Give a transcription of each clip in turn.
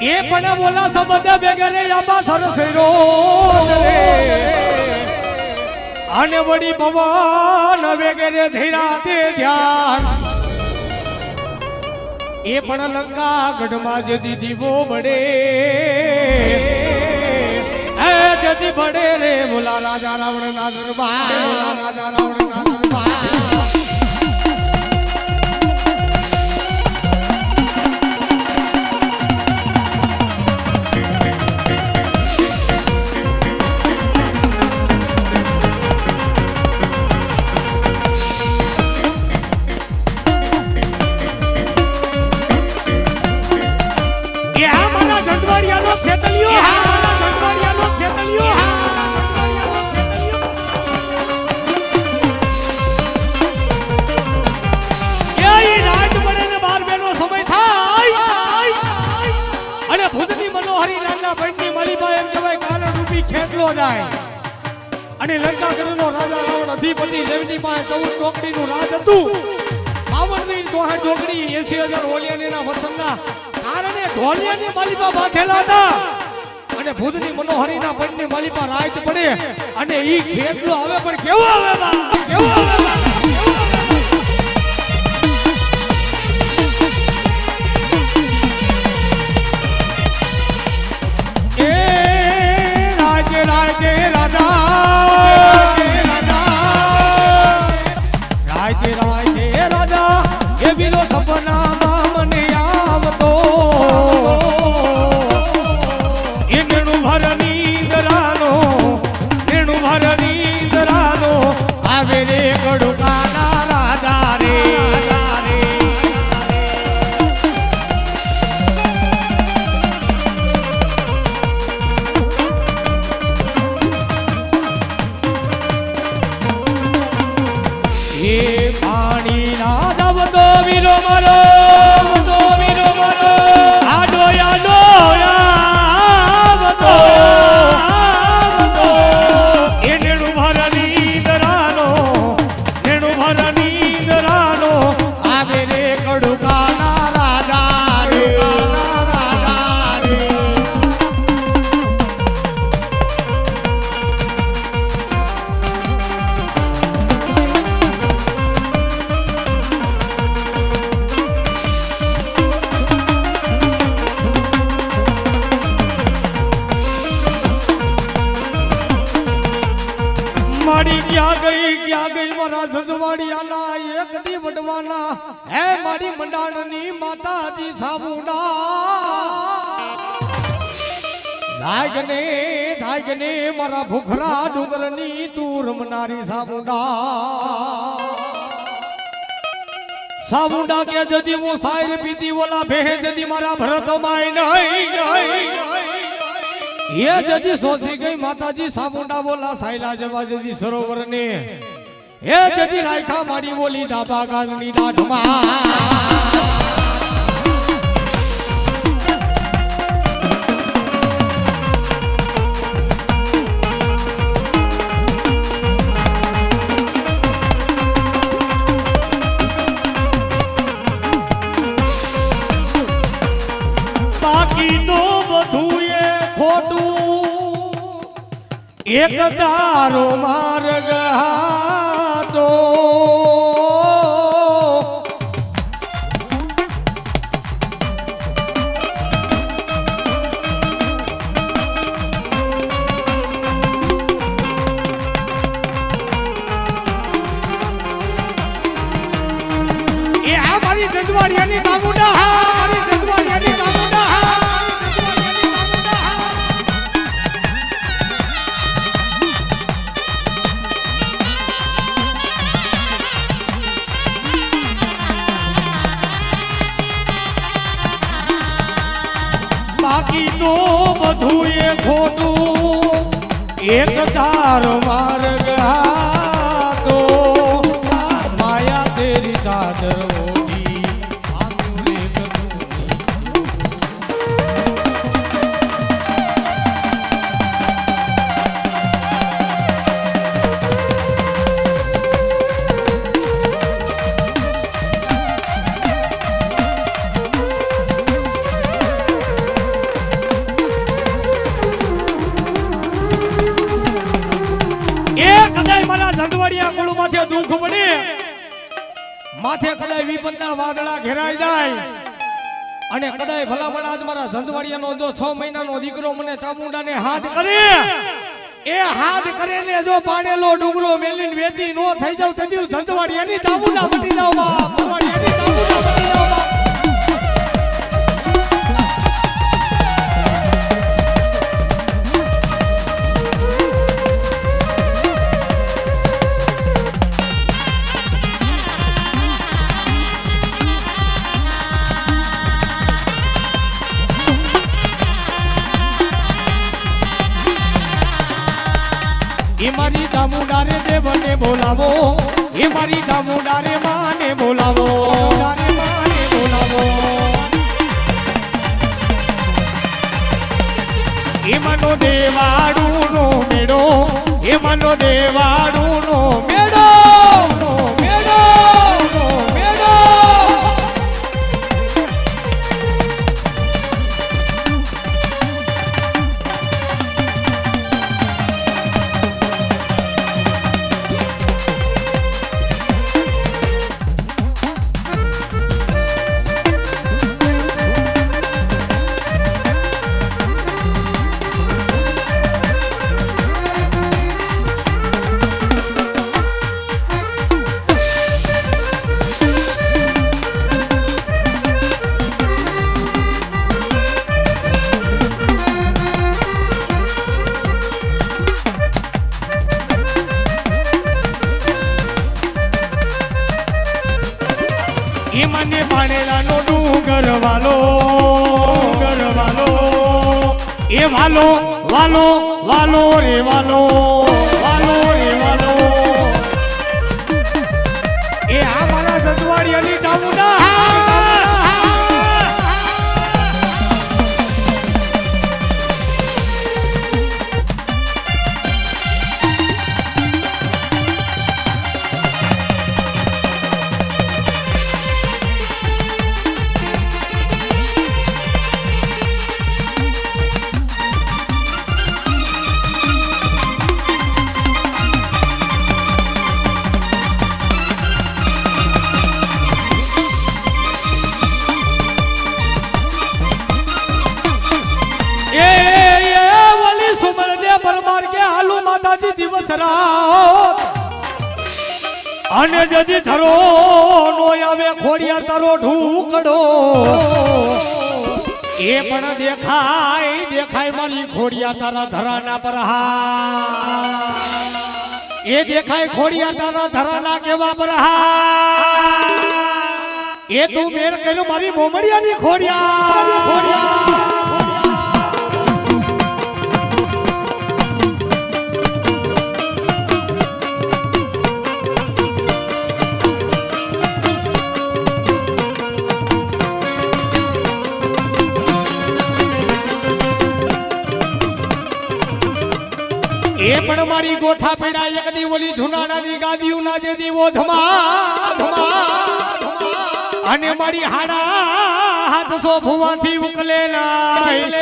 એ પણ બોલા સંબંધ બેગરે આબા સરસેરો અને વડી પવન વેગરે ધીરા તે ધ્યાન એ પણ લંકા ગઢમાં જદી દીવો બડે એ જદી બડે રે બોલા રાજા રાવણ ના દરબાર રાજા રાવણ ના દરબાર અને લંકા ગઢનો રાજા રાવણ અધિપતિ જેમની પાસે 14 ચોકડીનું રાજ હતું 52 તોહે ચોકડી 80,000 ઓલિયાના વસનના કારણે ઢોલિયાની માલિપા બાંધેલા હતા અને ભૂતની મનોહરીના પંચની માલિપા રાત પડે અને ઈ ખેતલો આવે પણ કેવો આવે બા કેવો આવે બા હે મારી મંડાણની માતાજી સાબુડા ધાગને મારા ભૂખરા ડુંગરની તું રમનારી સાબુડા કે જદી હું સાયર પીતી ઓલા ભેહે જદી મારા ભરત માય નહીં એ જદી સોચી ગઈ માતાજી સાબુડા બોલા સાયલા જવા જદી સરોવર ને એ જદી રાયખા મારી બોલી ડાબા ગાલની દાઢમાં બાકી તો બધું એ ખોટું એક તારો માર્ગ તો એ આ મારી જજવાડિયાની દામુડા મારી જજવાડિયાની દામુડા બાકી તો બધું એ ખોટું એક તારો માર્ગ તો માયા તેરી ચાદર ઓઢી આંગુલે વિપતના વાદળા ઘેરાઈ જાય અને કદાચ ભલામણ આજ મારા ધંધવાડિયાનો જો 6 મહિનાનો દીકરો મને ચામુંડાને હાથ કરે એ હાથ કરે ને જો પાણેલો ડુંગરો મેલીને વેતી નો થઈ જાવ તો ધંધવાડિયાની ચામુંડા મટી જાવ બાપ ભરવાડિયાની ચામુંડા મટી જાવ બાપ મારી દામુડારે દેવને બોલાવો એ મારી દામુડારે માને બોલાવો માને બોલાવો એ મનો દેવાડુનો મેળો એ મનો દેવાડુનો મેળો મેળો મેળો એ મને પાણેલાનો ડુંગર વાલો એ વાલો વાલો વાલો રે વાલો વાલો રે વાલો એ આ મારા ધંધવાડિયાની ચામુંડા દિવસ રાત અને જદી ધરો નો આવે ખોડિયાર તારો ઢૂકડો એ પણ દેખાય મારી ખોડિયાર તારા ધરાના પર એ દેખાય ખોડિયાર તારા ધરાના કેવા પર એ તું મેર કર્યો મારી મોમડિયાની ખોડિયાર એ પણ મારી ગોઠા પેડા એકની ઓલી જુનાડાની ગાદીઓ ના જે દીવો ધમા અને મારી હાડા હાથસો ભુવાથી ઉકલે નાય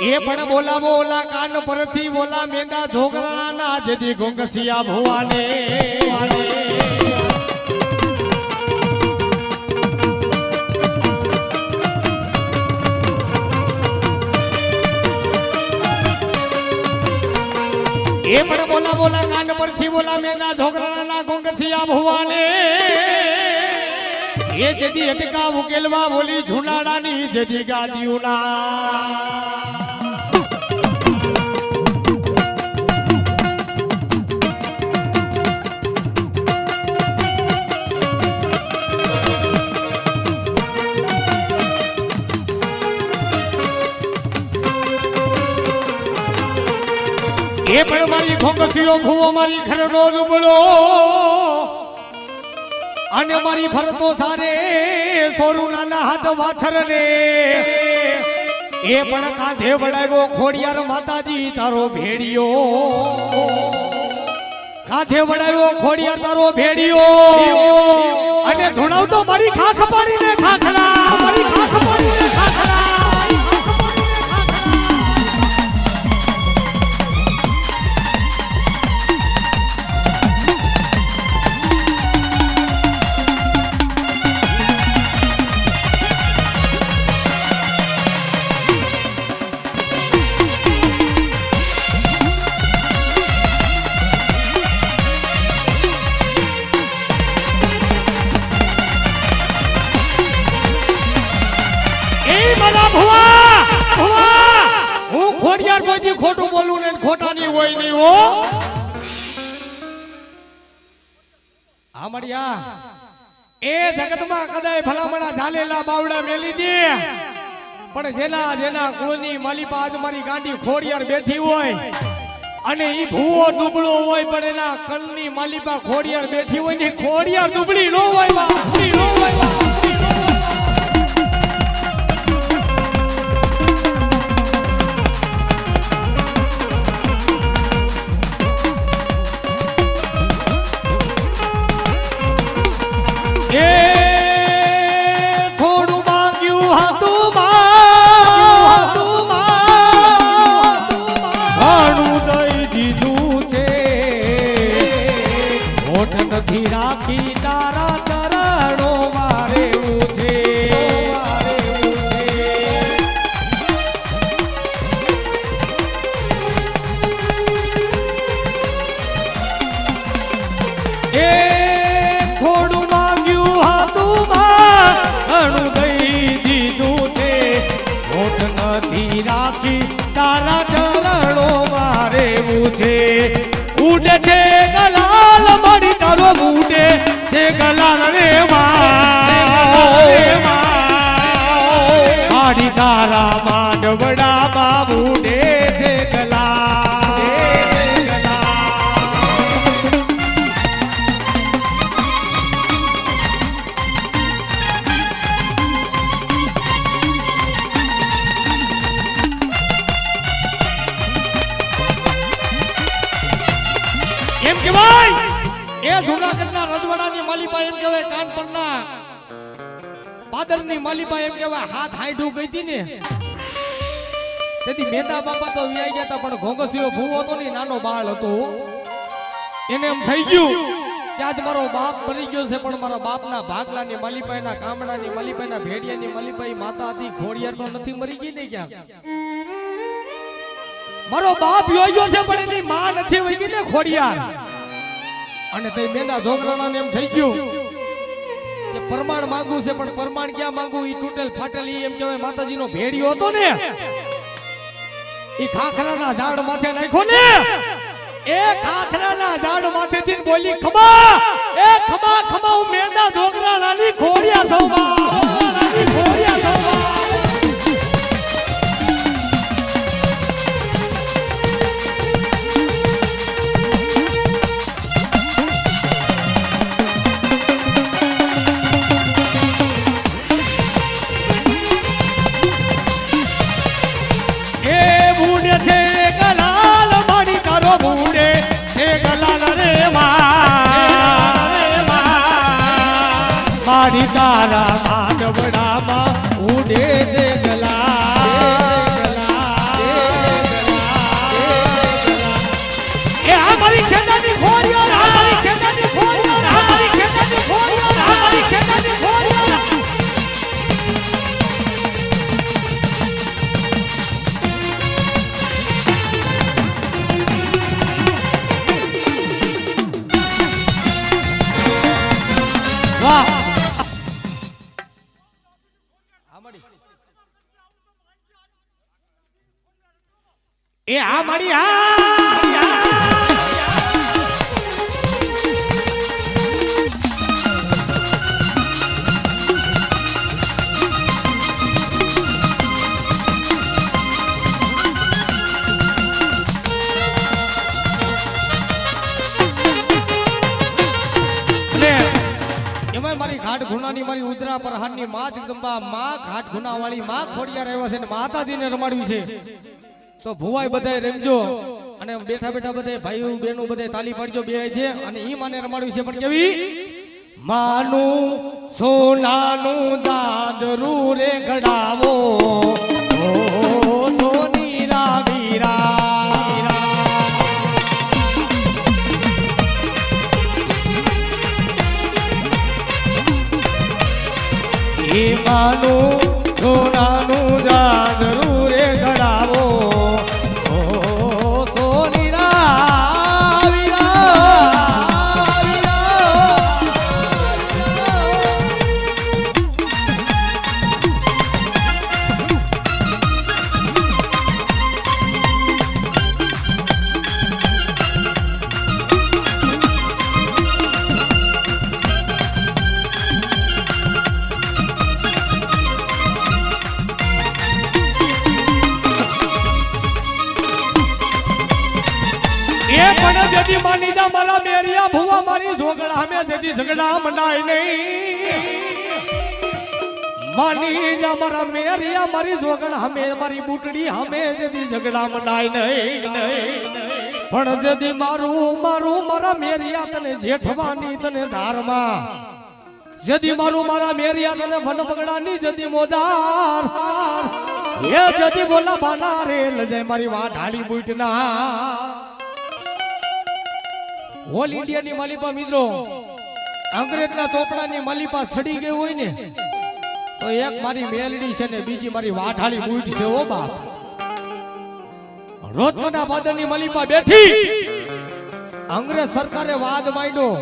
એ પણ બોલાવો ઓલા કાન પરથી ઓલા મેંદા ઝોગરાના જે દી ગોંગસિયા ભુવાને એ પણ બોલા કાન પરથી બોલા મેના ઢોકરાના ગોંગસિયા ભુવાને એ જેદી અટકા ઉકેલવા બોલી જુનાડાની જેદી ગાદીઓના એ પણ મારી ખોકસીઓ ભૂવો મારી ઘરનો દુબળો અને મારી ફરતો સારે સોરુના હાથ વાછર ને એ પણ કાંધે વડાવ્યો ખોડિયાર માતાજી તારો ભેડિયો કાંધે વડાવ્યો ખોડિયાર તારો ભેડિયો અને ધોણાવતો મારી ખાખ પાડીને ખાખલા મારી ખાખ પાડીને ખાખલા ભુવા ભુવા હું ખોડિયાર કોઈ ખોટું બોલું ને ખોટાની હોય નહીં હો આમડિયા એ જગતમાં કદાય ભલામણા ઝાલેલા બાવડા મેલી દે પણ જેના જેના કુળની માલિપા આજ મારી ગાંડી ખોડિયાર બેઠી હોય અને ઈ ભૂવો દુબળો હોય પણ એના કણની માલિપા ખોડિયાર બેઠી હોય ને ખોડિયાર દુબળી નો હોય બા દુબળી નો હોય બા નથી રાખી તારા ચરણો મારે છે એ થોડું માંગ્યું હતું ઘણું દઈ દીધું છે હોઠ નથી રાખી તારા ચરણો મારે છે ઉડે છે ગલાલ મળી તારો ઉડે છે ગલાલ રે માડી તારા માંડવડા માં ઉડે છે ગલાલ એમ કેવાય એ જૂનાગઢના રજવાડાની માલિપા એમ કહેવાય કાનપરના પાદરની માલિપા એમ કહેવાય હાથ હાઈડું ગઈ હતી ને તેથી મેંદા બાપા તો વિયાઈ ગયા હતા પણ ઘોંઘસીઓ ભૂવો હતો ને નાનો બાળ હતો એને એમ થઈ ગયું કે આજ મારો બાપ મરી ગયો છે પણ મારા બાપના ભાગલાની માલિપા એના કામડાની માલિપા એના ભેડિયાની માલિપા ઈ માતા હતી ખોડિયાર તો નથી મરી ગઈ ને ક્યાં મારો બાપ યોગ્ય છે પણ એની માં નથી વહી ગઈ ને ખોડિયાર અને તે મેંદા ઢોકરાણાને એમ થઈ ગયું કે પરમાણ માંગુ છે પણ પરમાણ ક્યાં માંગુ ઈ તૂટેલ ફાટેલ ઈ એમ કહેવાય માતાજીનો ભેડિયો હતો ને ઈ ખાખરાના ઝાડ માથે નાખ્યો ને એ ખાખરાના ઝાડ માથેથી બોલી ખમા એ ખમા ખમા હું મેંદા ઢોકરાણાની ખોડિયાર છું નાની ખોડિયાર છું મારી તારા માંડવડામાં ઉડે છે એ આ મારી ખેતાની ખોડિયાર આ મારી ખેતાની ખોડિયાર આ મારી ખેતાની ખોડિયાર આ મારી ખેતાની ખોડિયાર વાહ એ આ મારી મારી ઘાટ ઘુનાની મારી ઉદરા પ્રહારની માં જગદંબા માં ઘાટ ઘુના વાળી માં ખોડિયાર આવ્યા છે ને માતાજીને રમાડવી છે તો ભુવાઈ બધાય રમજો અને બેઠા બેઠા બધાય ભાઈઓ બહેનો બધાય તાલી પાડજો બે છે અને ઈ માને રમાડવી છે પણ કેવી માનું સોનાનું દાદરું રે ઘડાવો ઓ સોની રાવીરા એ માનું સોનાનું દાદરું રે ઘડાવો ઓ સોની રાવીરા પણ જદી માની જા મારા મેરિયા ભુવા મારી જોગડા અમે જદી ઝગડા મનાય નહીં માની જા મારા મેરિયા મારી જોગડા અમે મારી બુટડી અમે જદી ઝગડા મનાય નહીં પણ જદી મારું મારા મેરિયા તને જેઠવાની તને ધારમાં જદી મારું મારા મેરિયા તને વન બગડાની જદી મોદાર એ જદી બોલા બાના રે લજે મારી વાઢાડી બુટના ઓલ ઇન્ડિયાની માલિપા મિત્રો અંગ્રેજના ચોપડાની માલિપા છડી ગઈ હોય ને તો એક મારી મેલડી છે ને બીજી મારી વાઢાળી બુટ છે ઓ બાપ રોજના બાદરની માલિપા બેઠી અંગ્રેજ સરકારે વાદ માંડ્યો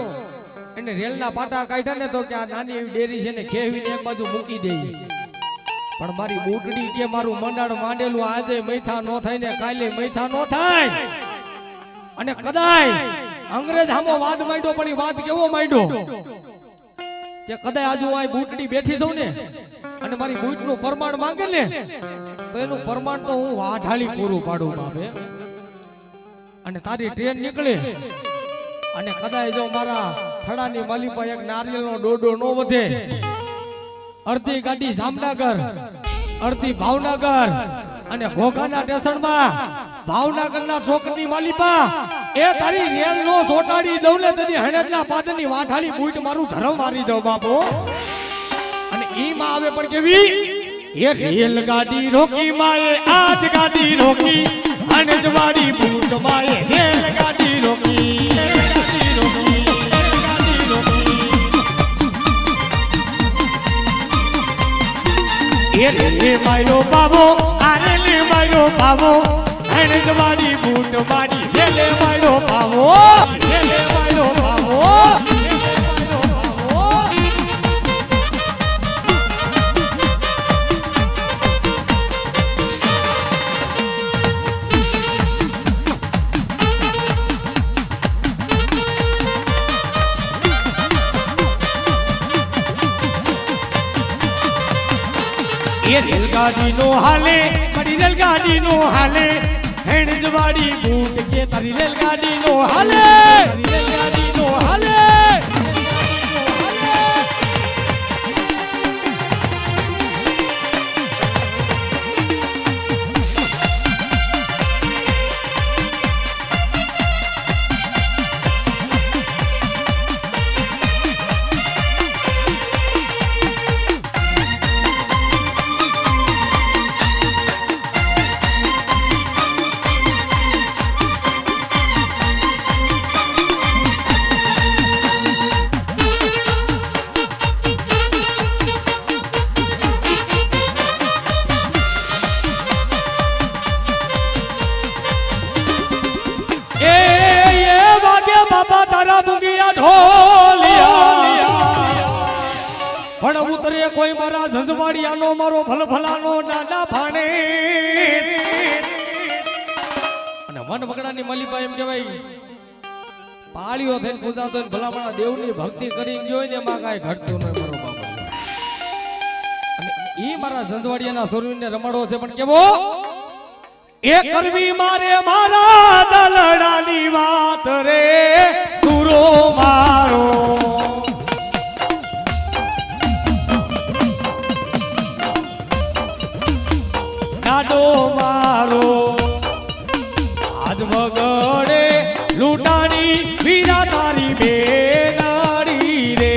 એને રેલના પાટા કાઢ્યા ને તો કે આ નાની એવી ડેરી છે ને ખેવીને એક બાજુ મૂકી દે પણ મારી બુટડી કે મારું મંડાણ માંડેલું આજે મૈથા નો થાય ને કાલે મૈથા નો થાય અને કદાય અંગ્રેજ હામો વાદ માંડ્યો પણ વાત કેવો માંડ્યો કે કદાય આજુ આ બુટડી બેઠી છું ને અને મારી બુટનું પ્રમાણ માંગે ને તો એનું પ્રમાણ તો હું વાઢાળી પૂરું પાડું બાપે અને તારી ટ્રેન નીકળે અને કદાય જો મારા ખડાની માલિપા એક નારિયેળનો ડોડો નો વધે અડધી ગાડી જામનગર અડધી ભાવનગર અને ઘોઘાના સ્ટેશનમાં ભાવનગરના ચોકની માલિપા એ તારી રેલ નો ચોટાડી દઉં ને તદી હણેજના પાદરની વાઢાળી બુટ મારું ધરમ મારી દઉં બાપો અને ઈ માં આવે પણ કેવી એ રેલ ગાડી રોકી માએ આજ ગાડી રોકી હણેજવાડી બુટ માએ રેલ ગાડી રોકી રે માયલો બાબો આરે લે માયલો બાબો હણેજવાડી બૂટ માડી લે માયલો બાબો લે માયલો બાબો રેલગાડી નો હાલે મારી રેલગાડી નો હાલે હણેજવાડી બૂટ કે તારી રેલગાડી નો હાલે રેલગાડી નો હાલે પણ ઉતરે કોઈ મારા ઝંઝવાડિયાનો મારો ભલભલાનો દાદા ભાણે અને મન બગડાની મલીપા એમ કહેવાય પાળીઓ થઈને પૂજાતો ભલામણા દેવની ભક્તિ કરીને જોઈ ને એમાં કાંઈ ઘટતું નહીં મારો બાબા અને ઈ મારા ઝંઝવાડિયાના સોરવીને રમાડો છે પણ કેવો એ કરવી મારે મારા દલડાની વાત રે તુરો મારો દાડો મારો આજ વગડે લૂંટાણી વીરા તારી બેનાડી રે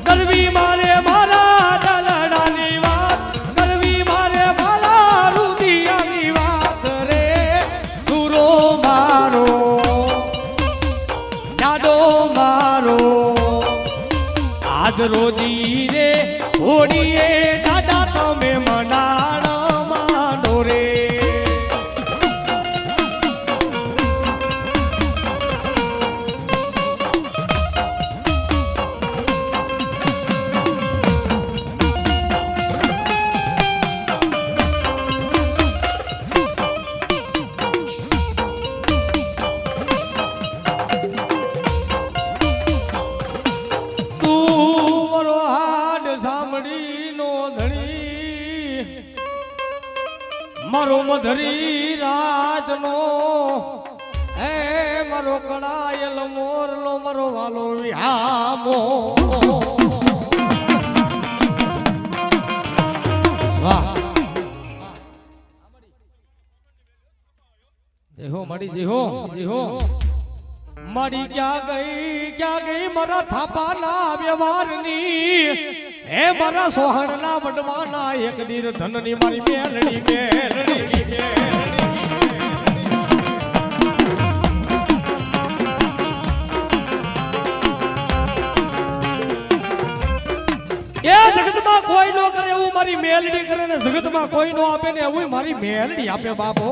કરવી મારે મારા દલડાની વાત કરવી મારે મારા રુદિયાની વાત રે સુરો મારો દાડો મારો આજ રોજી રે હોડીએ દાદા તમે મનાણ માંડો રે ધરી રાજનો હે મારો કડાયેલ મોરલો મારો વાલો વિહામો વાહ જય હો માડી જય હો માડી ક્યાં ગઈ મારા થાપાના વ્યવહારની હે મારા સોહણના વડવાના એક દીર ધનની મારી મેલડી એ જગતમાં કોઈ નો કરે એવું મારી મેલડી કરે ને જગતમાં કોઈ નો આપે ને એવું મારી મેલડી આપે બાપો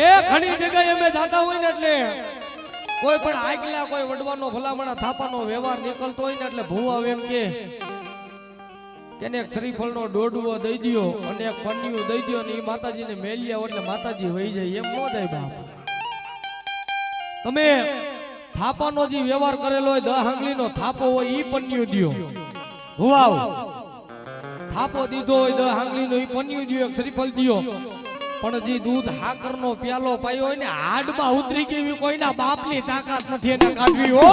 એ ઘણી જગ્યાએ અમે જાતા હોય ને એટલે કોઈ પણ આગલા કોઈ વડવાનો ભલામણા થાપાનો વ્યવહાર નીકળતો હોય ને એટલે ભૂવા એમ કે તેને એક શ્રીફળનો ડોડવો દઈ દ્યો અને એક પન્યું દઈ દ્યો ને એ માતાજીને મેલ્યા એટલે માતાજી વહી જાય એમ ન જાય બાપ તમે થાપાનો જે વ્યવહાર કરેલો હોય 10 આંગળીનો થાપો હોય ઈ પન્યું દ્યો ભૂવાવ થાપો દીધો હોય 10 આંગળીનો ઈ પન્યું દ્યો એક શ્રીફળ દ્યો પણ જે દૂધ હાકરનો પ્યાલો પાયો હોય ને હાડમાં ઉતરી ગઈ કોઈના બાપની તાકાત નથી એને કાઢવી હો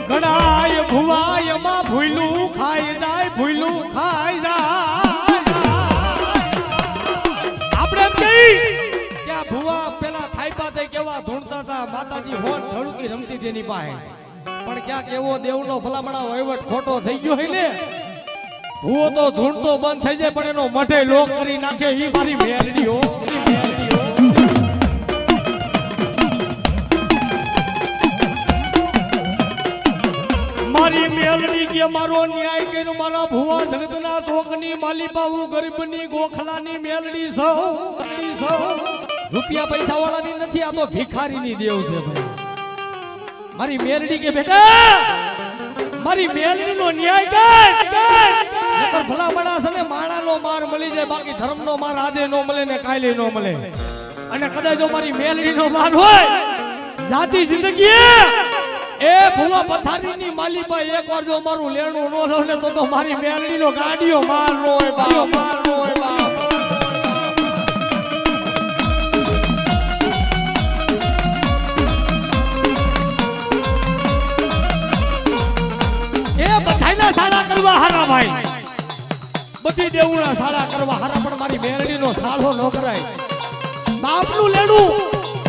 ગણાય ભુવાય માં ભૂલું ખાઈ જાય આપણે કઈ કે ભુવા પેલા થાઈપા તે કેવા ધૂણતા હતા માતાજી હોન ધડુકી રમતી તેની પાસે પણ ક્યાંક એવો દેવનો ભલામણા વહીવટ ખોટો થઈ ગયો હોય ને ભૂવો તો ધૂણતો બંધ થઈ જાય પણ એનો મઠે લોક કરી નાખે ઈ મારી મેલડી હો મારી મેલડી કે મારો ન્યાય કર્યો મારા ભુવા જગતના ચોકની માલિપા હું ગરીબની ગોખલાની મેલડી સૌ રૂપિયા પૈસા વાળાની નથી આ તો ભિખારીની દેવ છે ભાઈ મારી મેલડી કે બેટા મારી મેલડીનો ન્યાય કર ભલા બડા છે ને માણાનો માર મળી જાય બાકી ધર્મનો માર આદે નો મળે ને કાલે નો મળે અને કદાચ જો મારી મેલડીનો માર હોય જાતી જિંદગી એ ભુવા પથારીની માલિપા એકવાર જો મારું લેણું નો રહે તો મારી મેલડીનો ગાડીઓ માર નો હોય બાપ બધાયના સાળા કરવા હારા ભાઈ બધી દેવના સાળા કરવા હારા પણ મારી મેરડીનો સાળો ન કરાય બાપનું લેણું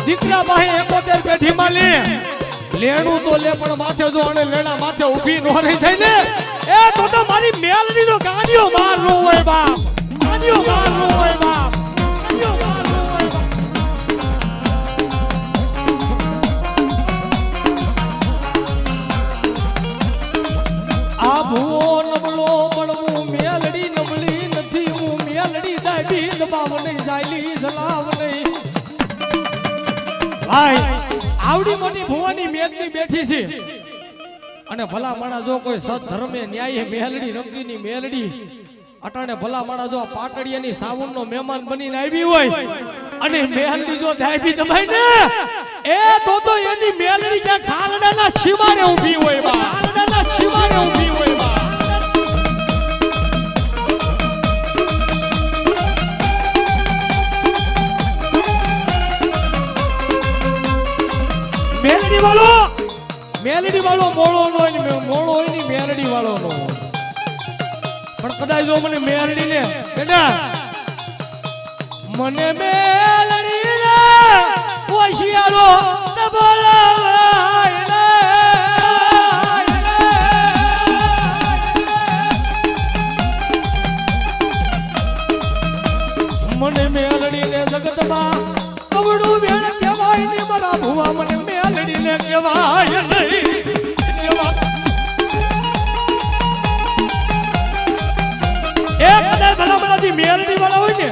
દીકરા પાસે 71 પેઢીમાં લે લેણું તો લે પણ માથે જો અને લેણા માથે ઊભી ન રહી જાય ને એ તો મારી મેરડીનો ગાડીઓ માર નો હોય બાપ ગાડીઓ માર નો હોય બાપ ભૂવો નબળો પણ હું મેલડી નબળી નથી હું મેલડી દાડી દબાવ નહીં જાયલી જલાવ નહીં ભાઈ આવડી મોટી ભુવાની મેદની બેઠી છે અને ભલા માણા જો કોઈ સત ધર્મે ન્યાય મેલડી રમતીની મેલડી અટાણે ભલા માણા જો પાટડિયાની સાવનનો મહેમાન બનીને આવી હોય અને મેલડી જો ધાબી દબાઈ ને એ તો એની મેલડી ક્યાંક સાલડાના શિવાને ઊભી હોય બા સાલડાના શિવાને ઊભી હોય બા મેલડી વાળો મોળો હોય ની મેલડી વાળો નો પણ કદાચ જો મને મેલડી ને બેટા મને મેલડી ને ઓશિયાળો ન બોલાવાય ને મને મેલડી ને જગતમાં કવડું વેણ કહેવાય ને મારા ભુવા મને મેલડી ને કહેવાય નહીં એક કદાચ ભલા બધાથી મેલડી વાળા હોય ને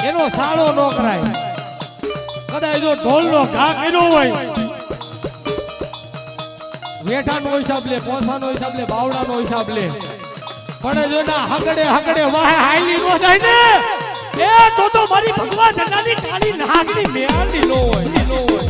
એનો સાળો ન કરાય કદાચ જો ઢોલનો ઘા કર્યો હોય વેઠાનો હિસાબ લે પોસાનો હિસાબ લે બાવડાનો હિસાબ લે પણ જો ના હગડે હગડે વાહે હાઈલી નો જાય ને એ તો મારી ભગવા જનાની કાળી નાગની મેળની નો હોય નો હોય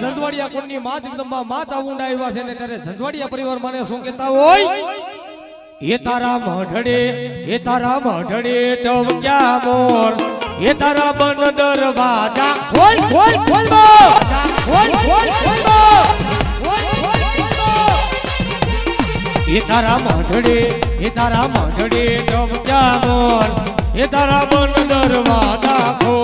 ઝંઝવાડિયા કુંડની માં જગદંબા માં ચામુંડા આવ્યા છે ને ત્યારે ઝંઝવાડિયા પરિવાર માને શું કહેતા હોય એ તારા મઢડે ટવક્યા મોર એ તારા બન દરવાજા ખોલ ખોલ ખોલ ખોલ ખોલ ખોલ એ તારા મઢડે ટવક્યા મોર એ તારા બન દરવાજા ખોલ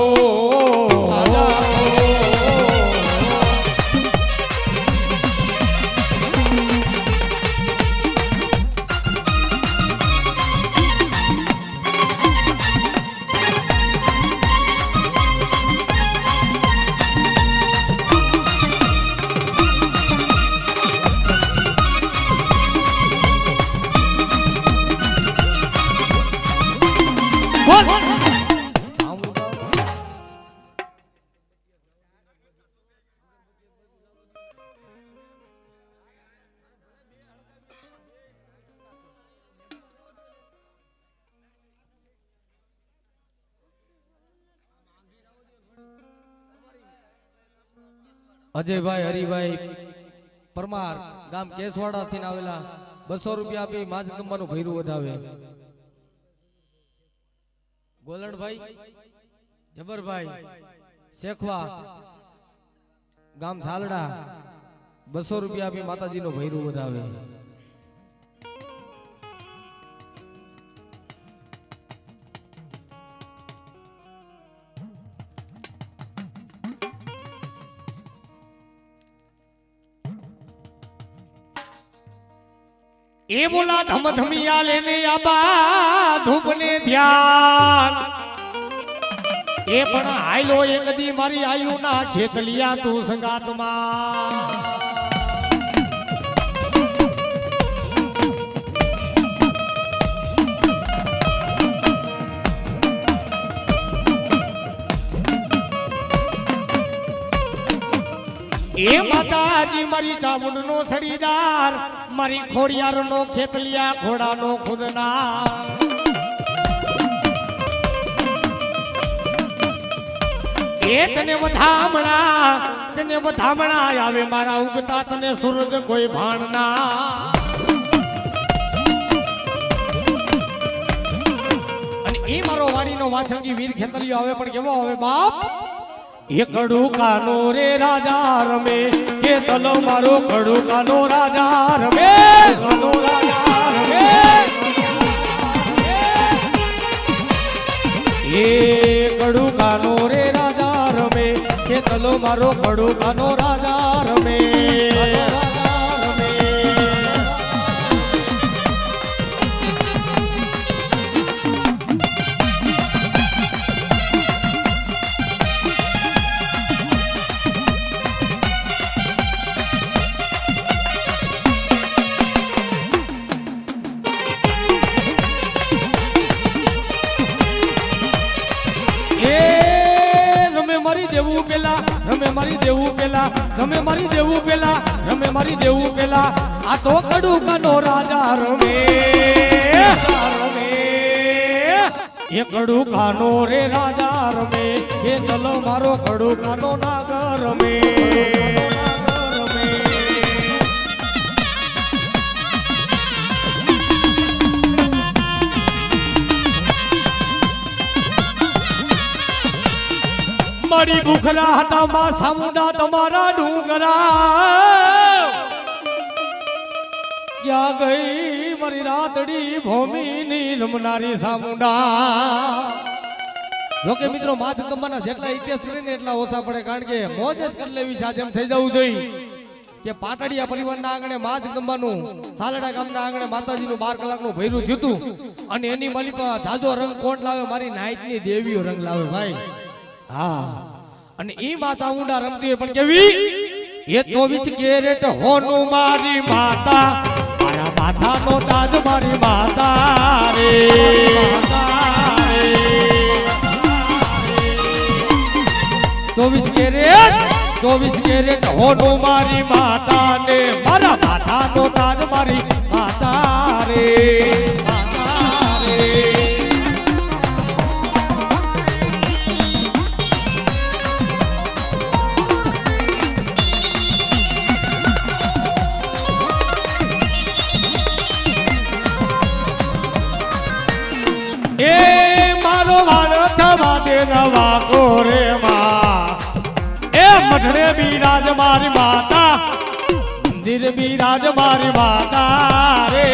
અજયભાઈ હરિભાઈ પરમાર ગામ કેસવાડા થી આવેલા 200 રૂપિયા આપી માં જગદંબાનું ભૈરું વધાવે ગોલણભાઈ જબરભાઈ શેખવા ગામ થાલડા 200 રૂપિયા આપી માતાજીનું ભૈરું વધાવે એ બોલા ધમધમિયા લેને આબા ધૂપને ધ્યાન એ પણ આયલો એક દી મારી આયુ ના જેતલિયા તું સંગાતમાં એ માતાજી મારી ચામુંડ નો છડીદાર મારી ખોડિયાર નો ખેતલિયા ઘોડા નો ખુદના એ તને વધામણા આવે મારા ઉગતા તને સૂરજ કોઈ ભાણના અને એ મારો વાણીનો વાછંગી વીર ખેતલિયો આવે પણ કેવો આવે બાપ એ કડુકાનો રે રાજા રમે કે તલો મારો કડુકાનો રાજા રમે કાનો રાજા રમે એ કડુકાનો રે રાજા રમે કે તલો મારો કડુકાનો રાજા રમે રમે મારી દેવું પેલા આ તો કડુકાનો રાજા રમે એ કડુકાનો રે રાજા રમે એ તલો મારો કડુકાનો નાગર રમે મારી ભૂખરા હતા માં સામુંડા તમારા ડુંગરા ક્યાં ગઈ મારી રાતડી ભૂમિની રમનારી સામુંડા? જોકે મિત્રો મા જગદંબાના જેટલા ઇતિહાસ કરીને એટલા ઓછા પડે, કારણ કે મોજ જ કરી લેવી છે. જેમ થઈ જવું જોઈએ કે પાટડિયા પરિવારના આંગણે મા જગદંબાનું સાલડા ગામના આંગણે માતાજીનું 12 કલાકનું ભૈરું જીતું, અને એની માલિકા જાજો રંગ કોણ લાવે? મારી નાઈટની દેવીઓ રંગ લાવે ભાઈ. હા, અને ઈ મા ચામુંડા રમતી હોય પણ કેવી? એ 24 કેરેટ હોનું મારી માતા, મારા માથાનો તાજ મારી માતા રે. 24 કેરેટ હોનું મારી માતા ને, મારા માથાનો તાજ મારી માતા રે. એ મારો વાળ થવા દે નવા કોરે માં, એ મઢડે બિરાજ મારી માતા, મંદિર બિરાજ મારી માતા રે.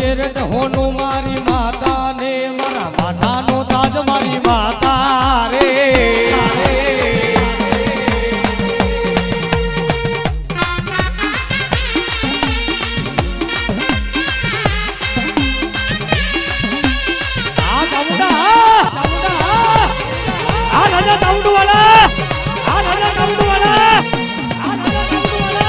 કેરેટ હોનું મારી માતા ને, મારા માથાનો તાજ મારી માતા રે. આ ચામુંડા, આ રાજા ચામુંડુ વાળા, આ રાજા ચામુંડુ વાળા, આ રાજા ચામુંડુ વાળા.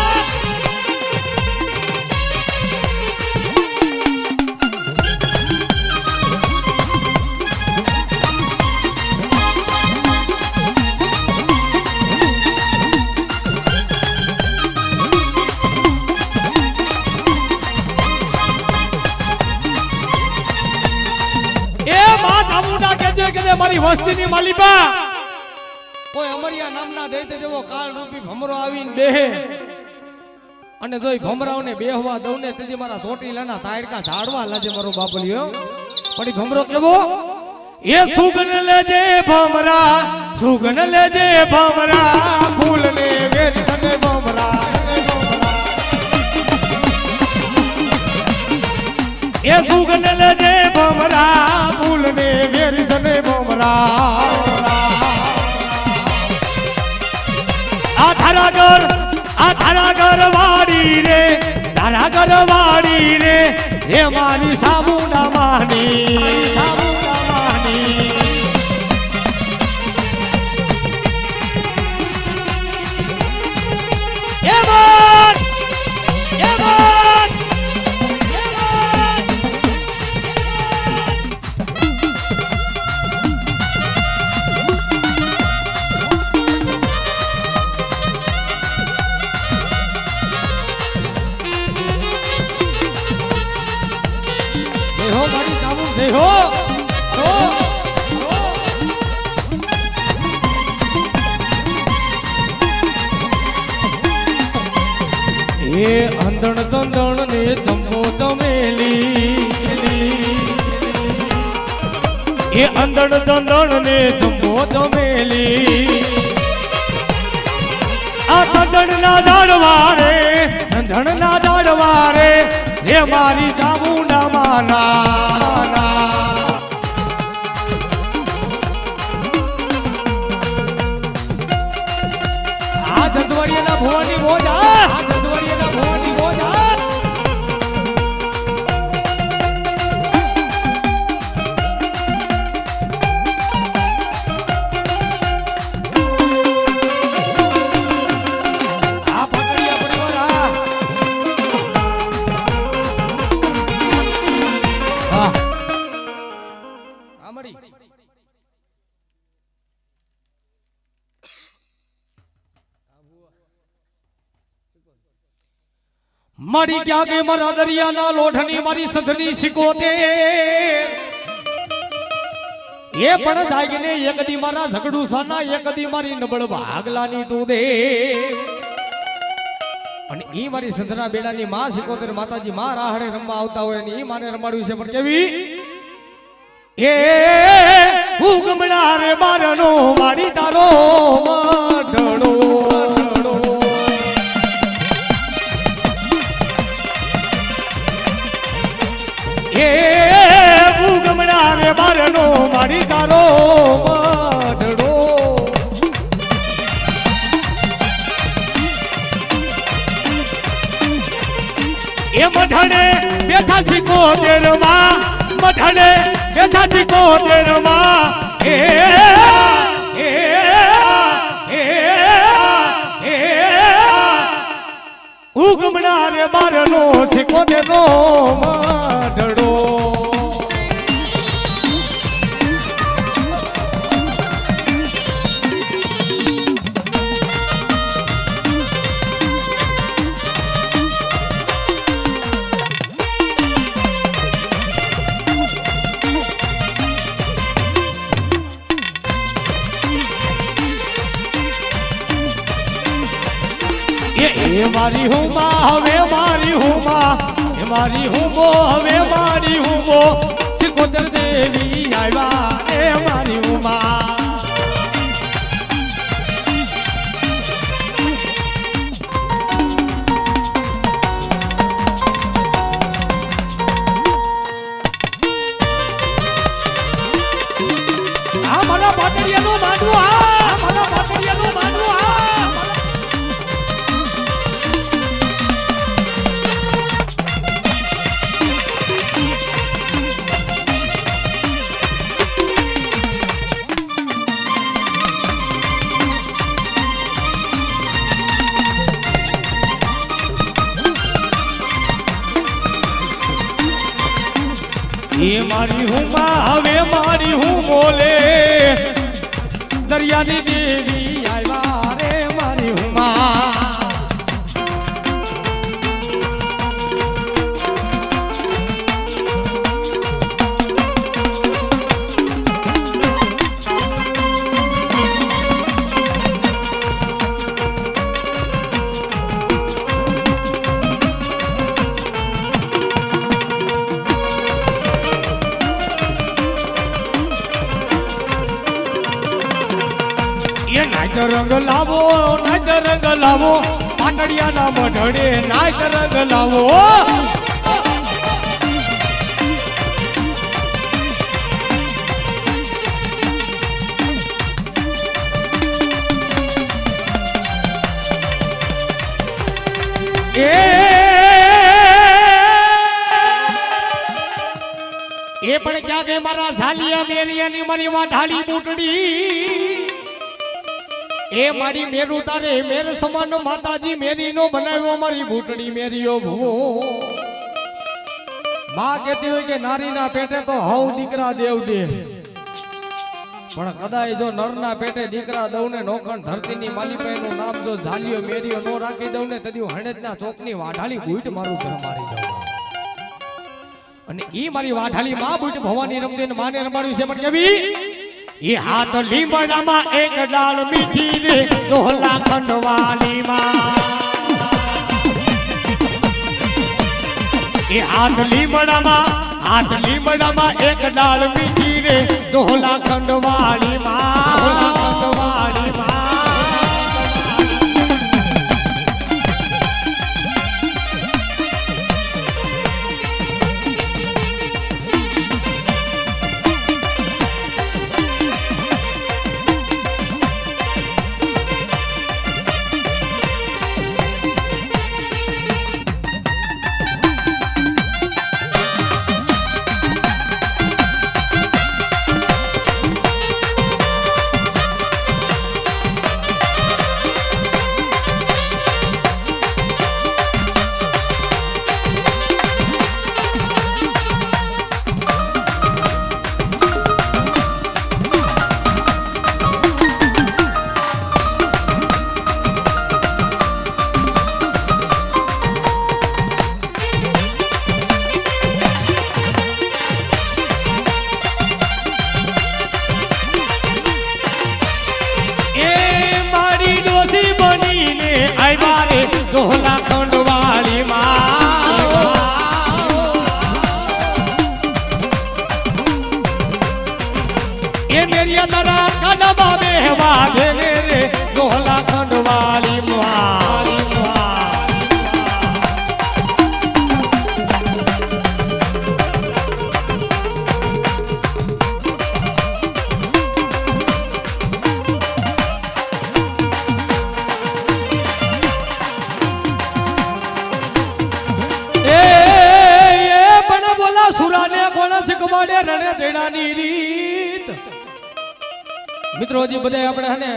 મારી વસ્તીની માલિકા કોઈ અમરિયા નામના દૈત્ય જેવો કાળ રૂપી ભમરો આવીને બેહે, અને જોઈ ભમરાઓને બેહવા દઉં ને તેથી મારા ચોટીલાના તાડકા ઝાડવા લાજે મારો બાપલિયો. પણ ઈ ભમરો કેવો? એ સુગન લેજે ભમરા, સુગન લેજે ભમરા, ફૂલને વેરી તને ભમરા. એ સુગન લેજે ભમરા, ફૂલને વેરી તને ભમરા. આ તારા ઘર વાડી રે, તારા ઘર વાડી રે, એ મારી સામુંડા માની, સામુંડા માની. એ માન, એ માન, એ માન. હો એ અંધણ ચંદણ ને ચંપો ચમેલી, એ અંધણ ચંદણ ને ચંપો ચમેલી. આ ચંદણ ના ઝાડવા રે, ચંદણ ના ઝાડવા રે, એ મારી ચામુંડા માના. આ જંદવડિયાના ભુવાની મોજા, આ જંદવડિયાના ભુવાની મોજા. આ પકડિયા પરિવાર મરી ગયા કે મારા દરિયાના લોઢની મારી સંધની સિકોતેર એ પણ જાગીને એક દી મારા ઝઘડું સાના એક દી મારી નબળ ભાગલાની તું દે અને ઈ મારી સંધના બેડાની માં 71 માતાજી માં રાહડે રમવા આવતા હોય ને ઈ માને રમાડ્યું છે પણ કેવી એ ઉગમણા રે બારનો મારી તારો મઢડો એ ઉગમણા રે બારનો મારી તારો મઢડો એ મઢડે બેઠા શીખો દેરમાં મઢડે બેઠા શીખો દેરમાં એ ઉગમણા રે બારનો શીખો દેનો મઢડો એ મારી હુમા હવે મારી હુમા એ મારી હુમો હવે મારી હુમો 71 દેવી આવ્યા એ મારી હુમા આ મારા પાટડિયાનું માંડવું આ મારા પાટડિયાનું માંડવું આ એ મારી હુમા હવે મારી હું બોલે દરિયાની દેવી આવ્યા રે મારી હુમા રંગ લાવો નાય રંગ લાવો પાટડિયાના મઢડે નાય રંગ લાવો એ પણ ક્યાં કે મારા ઝાલિયા મેરિયાની મારી વાઢાળી બૂટડી એ મારી મેરુ તારે મેર સમાન માતાજી મેરી નો બનાવ્યો મારી બૂટડી મેરીઓ ભૂવો માં કહેતી હોય કે નારીના પેટે તો હવ દીકરા દેવ દે પણ કદાચ જો નરના પેટે દીકરા દઉં ને નોખણ ધરતીની માલિકાઈનું નામ જો ઝાલિયો મેરીઓ નો રાખી દઉં ને તદી હણેજના ચોકની વાઢાળી બૂટ મારું ઘર મારી જાઉં અને ઈ મારી વાઢાળી માં બૂટ ભવાની રમદીને માને રમાડ્યું છે પણ કેવી એ હાથ લીમડામાં એક ડાળ મીઠી રે દોહલા ખંડવાની માં એ હાથ લીમડામાં એક ડાળ મીઠી રે દોહલા ખંડવાની માં પિયા તારા કાનામાં બેહવા દે રે ડોલા ખંડવાળી મારી મિત્રો હજી બધા આપણે હને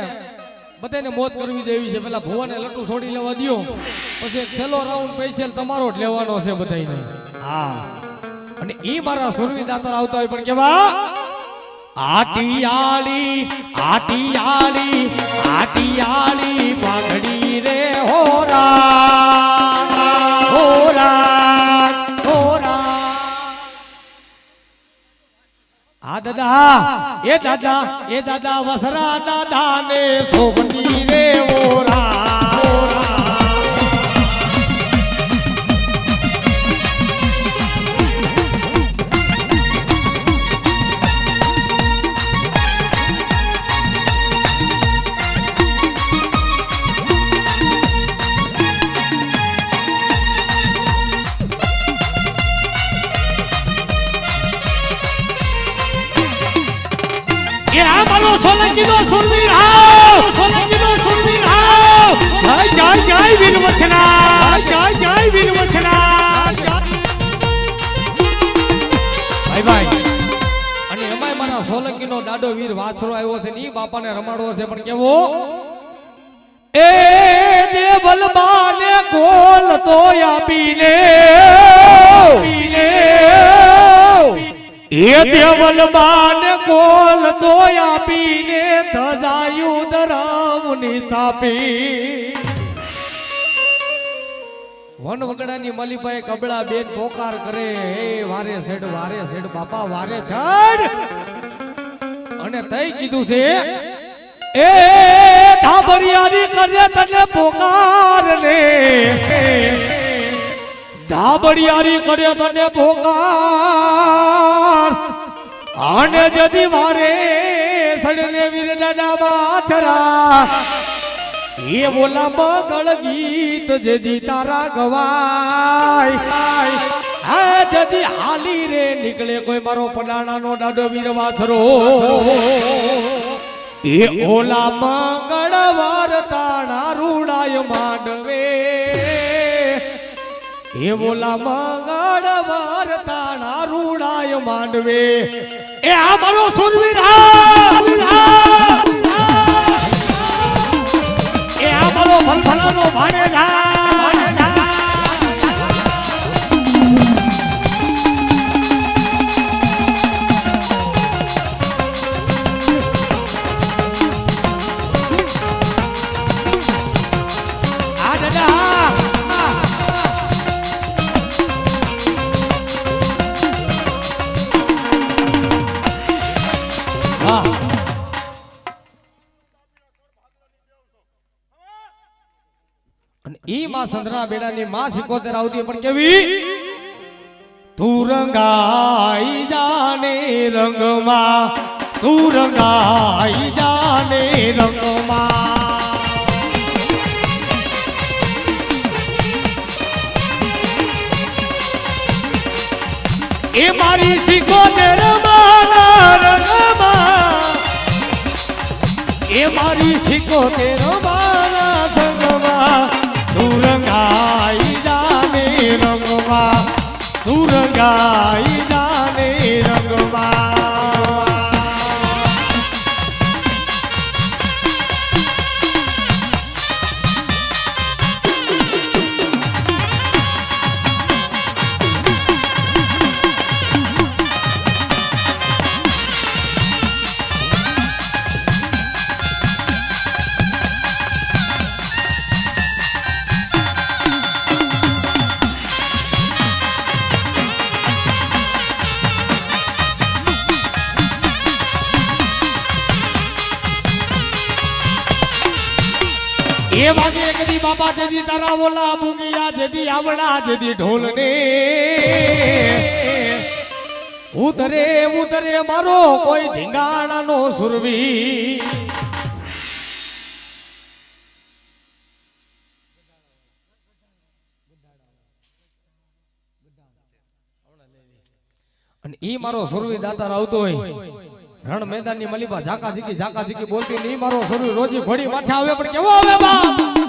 બધાને મોત કરવી દેવી છે. પેલા ભુવાને લટુ છોડી લેવા દયો, પછી એક છેલ્લો રાઉન્ડ પૈસા તમારો જ લેવાનો છે બધાને. હા, અને ઈ મારા સુરવી દાતર આવતા હોય પણ કેવા આટિયાળી આટિયાળી આટિયાળી પાઘડી રે હોરા હોરા હોરા. આ દાદા એ દાદા એ દાદા વસરા દાદા ને સોબતી રે ઓરા ઓરા. સોલંકીનો સુરવીર આવ, સોલંકીનો સુરવીર આવ. જય જય જય વીરવચના, જય જય વીરવચના. ભાઈ ભાઈ, અને એમાંય મારા સોલંકીનો દાડો વીર વાછરો આવ્યો છે ને ઈ બાપાને રમાડવો છે પણ કેવો એ દેવલ બાને ગોલ તો આપીને એ દેવલ બાને ગોલ તો આપીને ધજાયું ધરાવની તાપી. વન વગડાની મલીભાઈ કબળા બેન પોકાર કરે હે વારે સેડ બાપા વારે છડ. અને તઈ કીધું છે એ ધાબરિયાની કરે તને પોકાર ને ધાબડિયારી કરે તને પોકાર. આને જદી વારે સડને વીર દાદા વાછરા એ બોલા મગળ ગીત જદી તારા ગવાય. આ જદી હાલી રે નીકળે કોઈ મારો પડાણાનો દાડો વીર વાછરો એ ઓલા મંગળ વારતાણા રૂડાય માંડવે એ બોલા મંગળ વારતાણા રૂડાય માંડવે. એ આ મારો સુરવીર એ આ મારો ભલભલાનો ભાણેજા. ઈ માં સંધના બેડાની માં 77 આવતી પણ કેવી તું રંગાઈ જાને રંગમાં તું રંગાઈ જાને રંગમાં. એ મારી 77 માના રંગમાં એ મારી 77 માના સંગમાં તું રંગાઈ જાને રંગમાં તું રંગાઈ જાને રંગમાં. એ વાગે કદી બાપા જદી તારા બોલા બુગિયા જદી આવડા જદી ઢોલ ને ઉતરે ઉતરે મારો કોઈ ધીંગાણાનો સુરવી અને ઈ મારો સુરવી દાતાર આવતો હોય રણ મેદાનની મલીબા ઝાકા ઝીકી બોલતી ને ઈ મારો સુરવી રોજી ઘોડી માથે આવે પણ કેવો આવે બાપ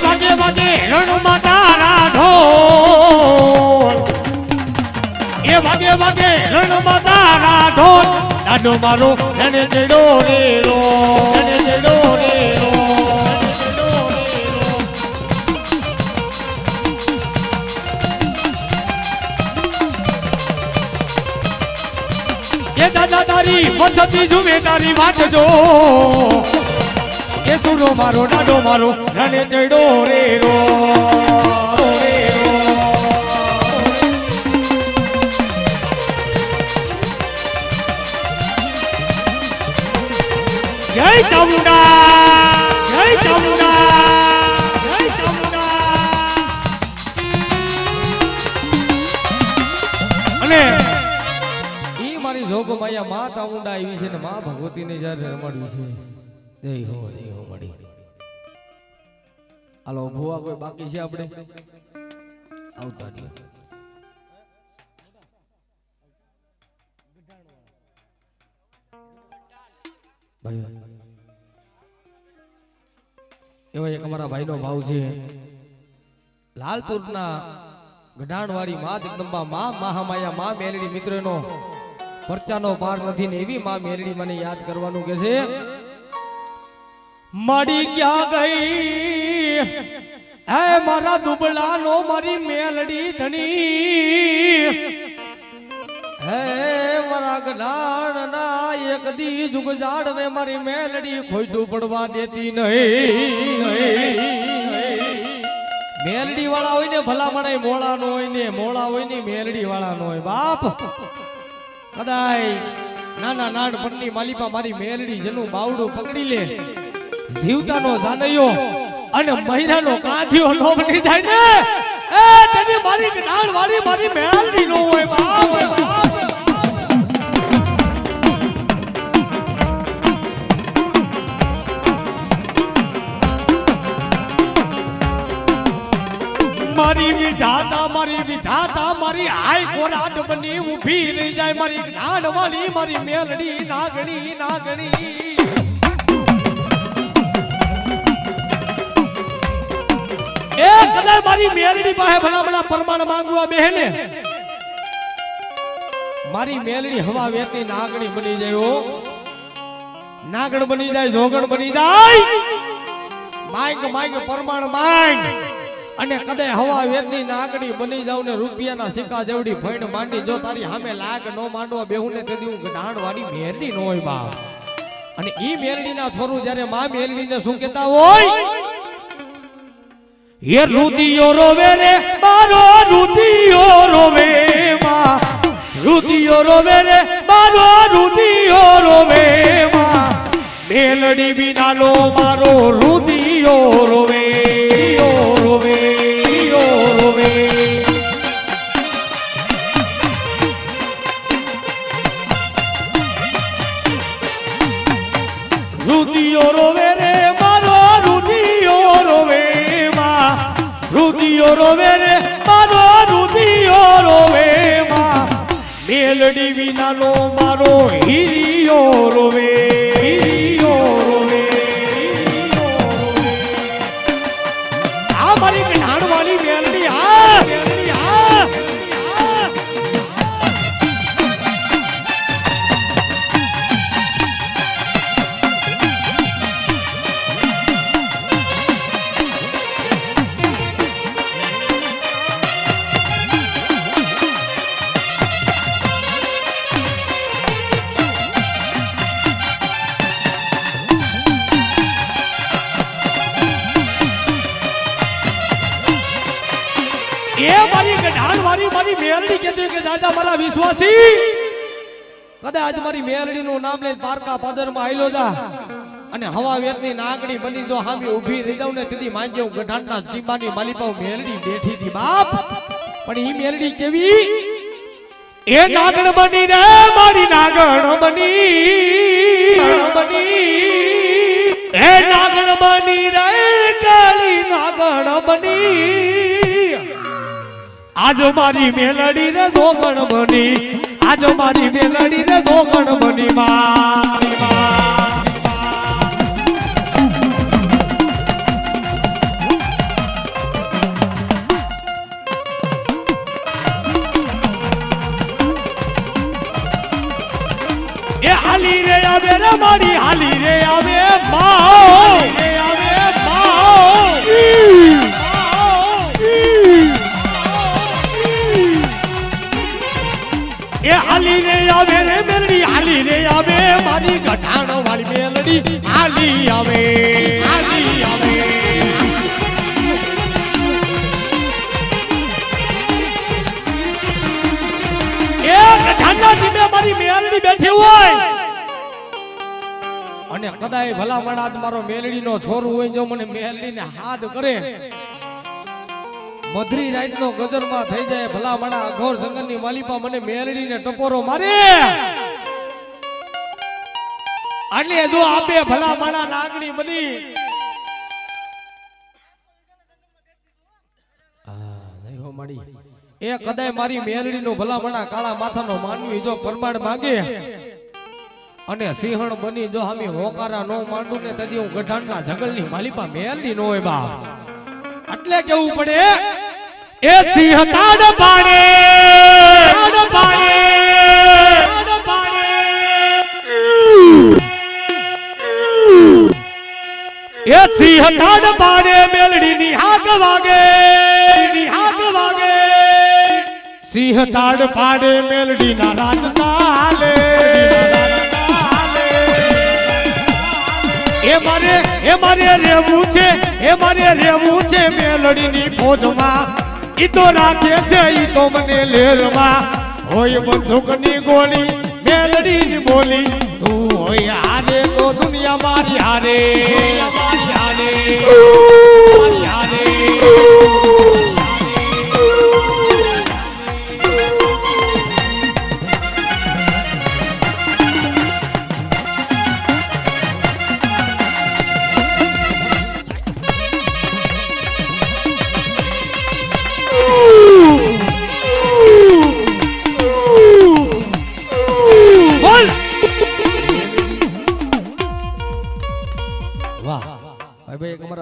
વાગે વાગે રણમાં તારા ઢોલ એ વાગે વાગે રણમાં તારા ઢોલ દાડો મારો એને ચડો રે રો એને ચડો રે રો એ દાદા તારી પદ્ધતિ જુએ તારી વાત જો એ સુરો મારો ડાડો મારો રણે ચડો રે રો જય ચામુંડા જય ચામુંડા જય ચામુંડા અને ઈ મારી જોગ માયા માં ચામુંડા આવી છે ને માં ભગવતીને જ્યારે રમાડ્યું છે જય હો મળી હાલો ભુવા કોઈ બાકી છે આપણે આવતા નહીં ભાઈ એવા એક અમારા ભાઈનો ભાવ છે લાલપુરના ગઢાણવાળી માં જગદંબા માં મહામાયા માં મેલડી મિત્રનો પરચાનો પાર નથી ને એવી માં મેલડી મને યાદ કરવાનું કે છે મળી ક્યાં ગઈ હે મારા દુબળાનો મારી મેલડી ધણી હે મારા ગઢાણના એક દી જુગ જાડવે મારી મેલડી ખોટું પડવા દેતી નહીં મેલડી વાળા હોય ને ભલા મને મોળા નો હોય ને મોળા હોય ને મેલડી વાળા નો હોય બાપ કદાય નાના નાનપણની માલિપા મારી મેલડી જેનું બાવડું પકડી લે જીવતાનો જાનૈયો અને મહિરાનો કાઢ્યો નો બની જાય ને એ તેની મારી ગઢાણ વાળી મારી મેલડી નો હોય બાપ મારી વિધાતા મારી હાઈ કોરાડ બની ઊભી રહી જાય મારી ગઢાણ વાળી મારી મેલડી નાગણી એ કદાચ મારી મેલડી પાસે ભલા પરમાણ માંગવા બેહને મારી મેલડી હવા વેતી નાગણી બની જાય નાગણ બની જાય જોગણ બની જાય માંગ પરમાણ માંગ અને કદાચ હવા વેતી નાગણી બની જાવ ને રૂપિયાના સિક્કા જેવડી ફઈણ માંડી જો તારી સામે લાગ નો માંડવા બેહું ને તેથી હું ગઢાણ વાળી મેલડી નો હોય બા અને ઈ મેલડીના છોરું જ્યારે માં મેલડીને શું કહેતા હોય ये रुदियो रोवे रे मारो रुदियो रोवे माँ रुदियो रोवे रे मारो रुदियो रोवे माँ मेलडी बिना लो मारो रुदियो रोवे रोवे रोवे रुदियो रोवे रे मारो रुदियो रोवे रुदियो रोवे रे मारो रुदियो रोवे माँ मेलडी विना नो मारो हिरियो रोवे आ मारी गढ़ाण वाली मेलडी મારી મેલડી કીધું કે દાદા મારા વિશ્વાસી કદાચ મારી મેલડી નું નામ લઈને પારકા પાદરમાં આયલો જા અને હવા વેતની નાગણી બની જો હામી ઊભી રહી જાઉં ને તેથી માંજે હું ગઢાણના દીબાની માલિપા મેલડી બેઠી હતી બાપ પણ ઈ મેલડી કેવી એ નાગણ બની રે મારી નાગણ બની એ નાગણ બની રે કાળી નાગણ બની આજ મારી મેલડી રે ધોગણ બની આજ મારી મેલડી રે ધોગણ બની મારી હાલી રે આવે રે મારી હાલી રે આવે માઓ રે આવે માઓ એ હાલી રે આવે રે મેલડી હાલી રે આવે મારી ગઢાણ વાળી મેલડી હાલી આવે હાલી આવે એ ગઢાણના દીમે મારી મેલડી બેઠી હોય અને કદાય ભલા મણાદ મારો મેલડી નો છોરું હોય જો મને મેલડી ને હાથ કરે મધરી રાત નો ગજર માં થઈ જાય ભલા મણા અઘોર જંગલ ની માલિપા મને મેલડી ને ટપોરો મારે એટલે જો આપે ભલા મણા નાગણી બની એ કદાય મારી મેલડી નો ભલા મણા કાળા માથાનો માનવી જો પરમાણ માંગે અને સિંહણ બની જો હામી હોકારા નો માંડું ને તદી હું ગઢાણના જંગલની માલિપા મેલડી નો હોય બાપ એટલે કેવું પડે એ સિંહ તાડ પાડે એ સિંહ તાડ પાડે મેલડી ની હાક વાગે સિંહ તાડ પાડે મેલડી ના રાત તાલે એ મારે રેવું છે મેલડી ની ફોજમાં ઈ તો રાખે છે ઈ તો મને લેરમાં હોય બંદૂક ની ગોળી મેલડી ની બોલી તું હોય હારે તો દુનિયા મારી હારે મારી હારે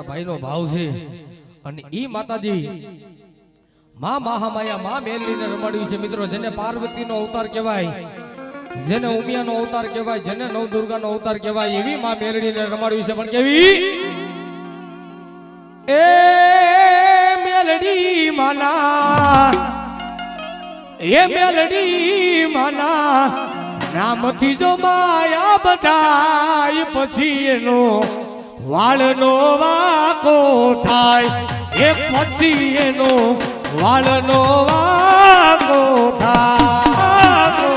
ભાઈનો ભાવ છે અને ઈ માતાજી માં મહામાયા માં મેલડીને રમાડ્યું છે મિત્રો જેને પાર્વતીનો અવતાર કહેવાય જેને ઉમિયાનો અવતાર કહેવાય જેને નવદુર્ગાનો અવતાર કહેવાય એવી માં મેલડીને રમાડ્યું છે પણ કેવી એ મેલડી માના નામથી જો માયા બધાય પછી એનો વાળનો વાકો થાય એ પછી એનો વાળનો વાકો થાય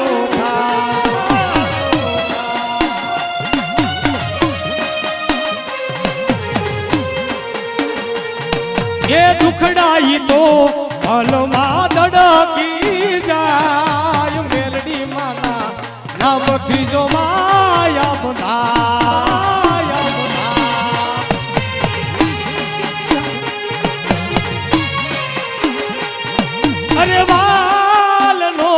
એ દુખડાઈ તો હલમાં દડકી જાય મેલડી માના નામથી જો માયા બધા અરે વાલ નો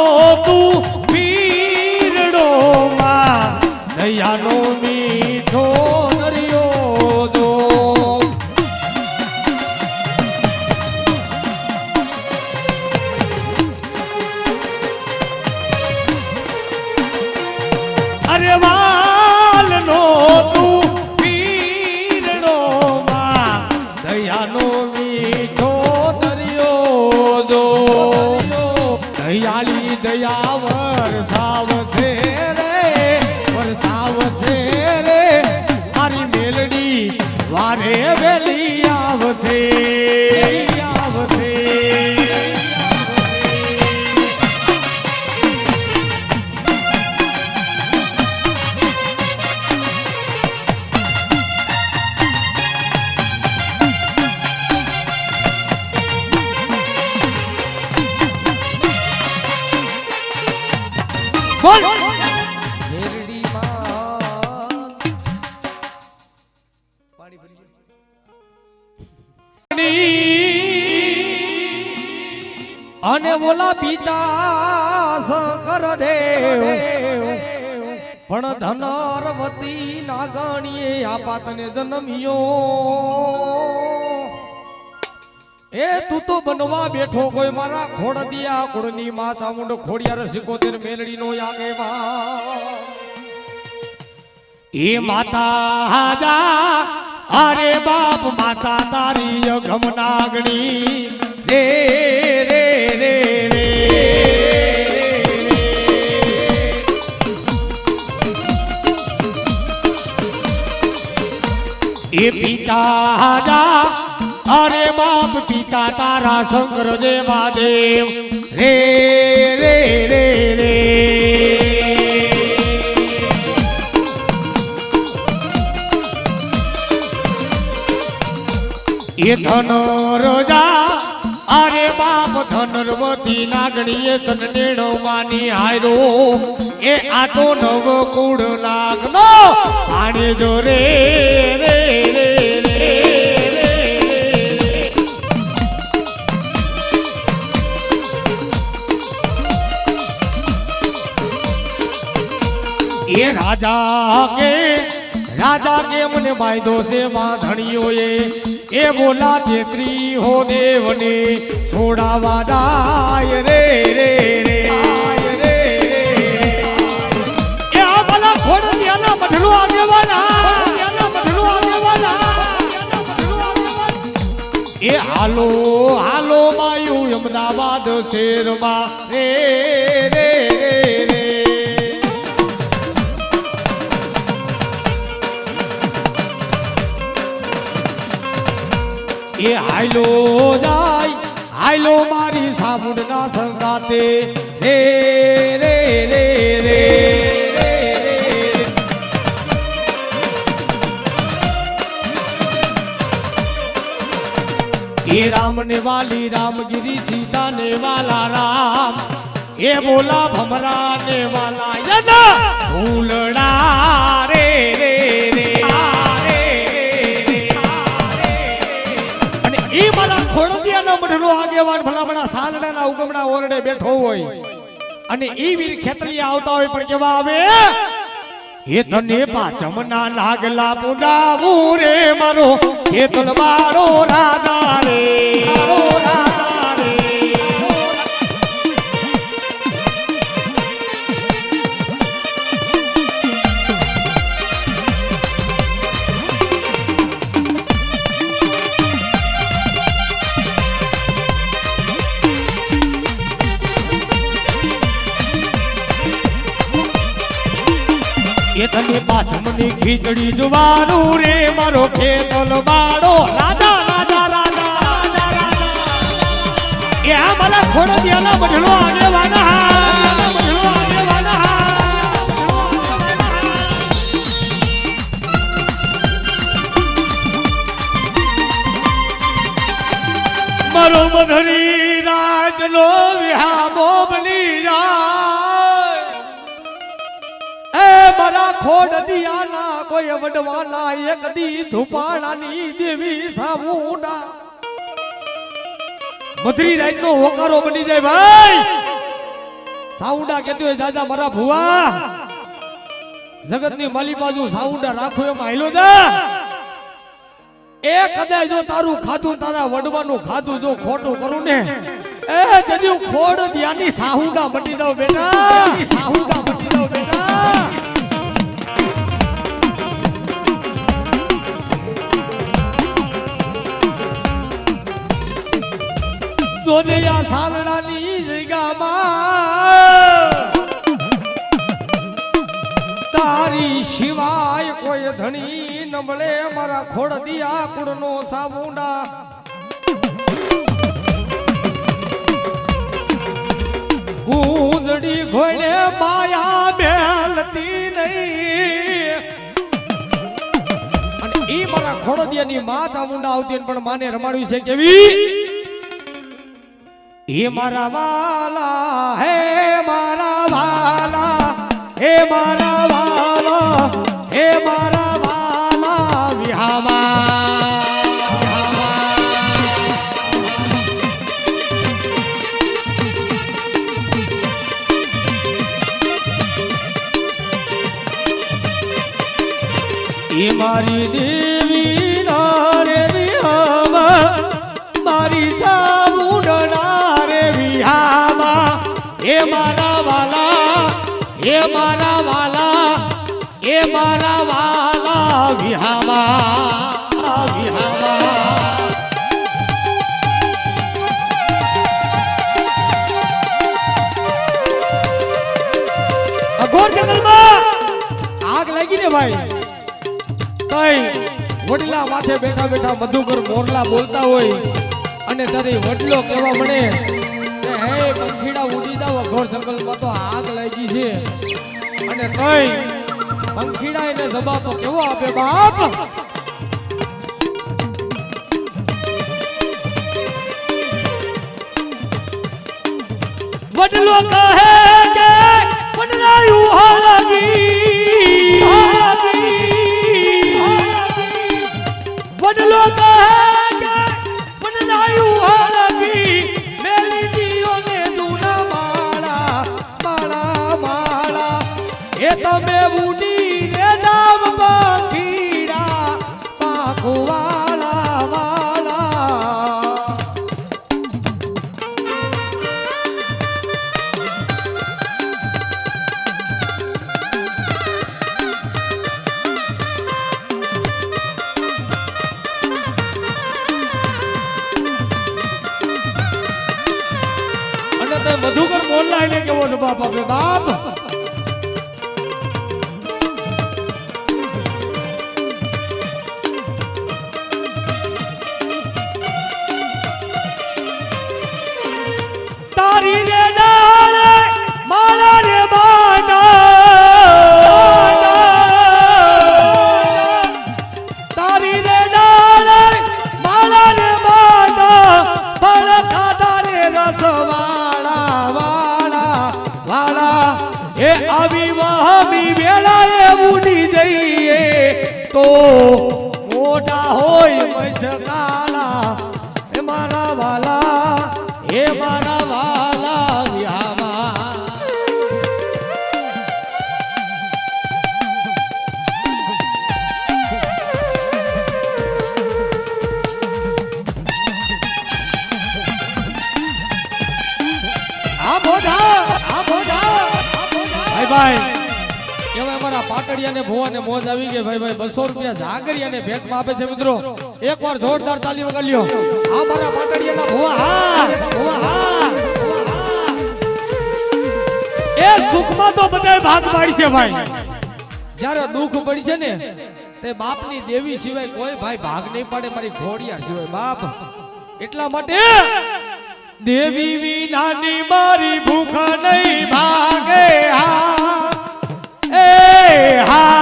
તું પીરડો માં દયાનો મીઠો દરિયો જો અરે વાલ નો તું પીરડો માં દયાનો મીઠો દયાળી દયા વરસાવશે રે મારી મેલડી વારે વેલી આવશે અને ઓલા પિતા શંકર દેવ પણ ધનરવતી નાગણીએ આપા તને જન્મ્યો એ તું તો બનવા બેઠો કોઈ મારા ખોડદિયા કુળની માં ચામુંડ ખોડિયાર 77 મેલડીનો આગેવાન એ માતા જા અરે બાપ માતા તારી અગમ નાગણી રે રે રે રે એ પિતા જા અરે બાપ પિતા તારા શંકર દેવા દેવ રે રે રે રે એ ધન રોજા અરે બાપ ધનરવતી નાગણીએ તન નેણો માની હારો એ આ તો નવ કુળ નાગનો પાણી જો રે રે રે એ રાજા કે મને બાંધો છે વાંધણીઓએ એ બોલા તેત્રી હો દેવને છોડાવા જાય રે રે રે રે એ આ ભલા ખોડિયાના મઢલો આગેવાના એ હાલો હાલો માયું અમદાવાદ શહેરમાં રે રે રે એ હાલો જાય હાલો મારી સામુંડના સંગાતે રે રે રે રે એ રામ ને વાલી રામગીરી સીતા ને વાલા રામ એ બોલા ભમરા ને વાલા યના ફૂલડા રે રે રે ખોડિયાનો મઢનો આગેવાન ભલામણા સાલડાના ઉગમણા ઓરડે બેઠો હોય અને ઈ વીર ખેતરીયા આવતા હોય પણ કેવા આવે એ તને પાચમના નાગલા પુડાવું રે મારો ખેતલ બાળો રાજા રે એ તને પાછમની ખીચડી જુવાનું રે મારો ખેતલ બાળો રાજા રાજા રાજા એ આ મારા ખોડિયાના મઢલો આગેવાના મારો મધરી રાજનો વિહામો બની જાય મારા ખોડિયાના કોઈ વડવાના એક દી ધુપાડાની દેવી સામુંડા મધરી રાતનો હોકારો બની જાય ભાઈ સાઉંડા કહેતી હોય દાદા મારા ભુવા જગતની માલી બાજુ સાઉંડા રાખો એમ આયલો દા એ કદાચ જો તારું ખાધું તારા વડવાનું ખાધું જો ખોટું કરું ને એ જદી ખોડિયાની સાહુંડા મટી દઉં બેટા સાહુંડા મટી દઉં બેટા જોનિયા સાલડાની જગ્યામાં તારી સિવાય કોઈ ધણી ન મળે મારા ખોડિયા કુળનો સામુંડા ગુંદડી ઘોડે માયા બેલતી નહીં અને ઈ મારા ખોડિયાની માં ચામુંડા આવતી પણ માને રમાડવી છે કેવી એ મારા વાલા હે મારા વાલા હે મારા વાલા હે મારા વાલા વિહામા એ મારી દેવી ના રે વિહામાં મારી સાવુડના રે વિહામાં એ મારા વાલા એ મારા વાલા એ મારા વાલા વિહામાં વિહામાં અઘોર જંગલમાં આગ લાગી ને ભાઈ તઈ વડલા માથે બેઠા બેઠા મધુકર મોરલા બોલતા હોય અને તારી વડલો કહેવા મળે કે હે પંખીડા ઉડી જાવ અઘોર જંગલમાં તો આગ લાગી છે અને તઈ પંખીડા એને જવાબ કેવો આપે બાપ વડલો કહે કે વડલાયું હાલગી વડલો કહે કે વડલાયું હાલગી મેલી જીઓ ને દુના માળા માળા માળા એ તમે ઉડી રે નામ પંખીડા પાખો વાળા વાળા મધુકર મોરલા એને કેવો જવાબ આપે બાપ તારી રે ડાળે માળા રે બાના તારી રે ડાળે માળા રે બાના ફળ ખાધા રે રસવા એ આવી વહામી વેળાએ ઉડી જઈએ તો મોટા હોય મજકાલા એ મારા વાલા એ મારા વાલા વ્યામા આ બોધા ભાઈ કેવાય અમારા પાટડિયાને ભુવાને મોજ આવી ગઈ ભાઈ ભાઈ 200 રૂપિયા જાગરિયાને ભેટમાં આપે છે મિત્રો એકવાર જોરદાર તાલી વગાડી લ્યો આ મારા પાટડિયાના ભુવા હા ભુવા હા એ સુખમાં તો બધાય ભાગ પાડી છે ભાઈ જ્યારે દુઃખ પડી છે ને તે બાપની દેવી સિવાય કોઈ ભાઈ ભાગ નહીં પાડે મારી ઘોડિયા સિવાય બાપ એટલા માટે દેવી વિનાની મારી ભૂખ નહીં ભાગે હા એ હા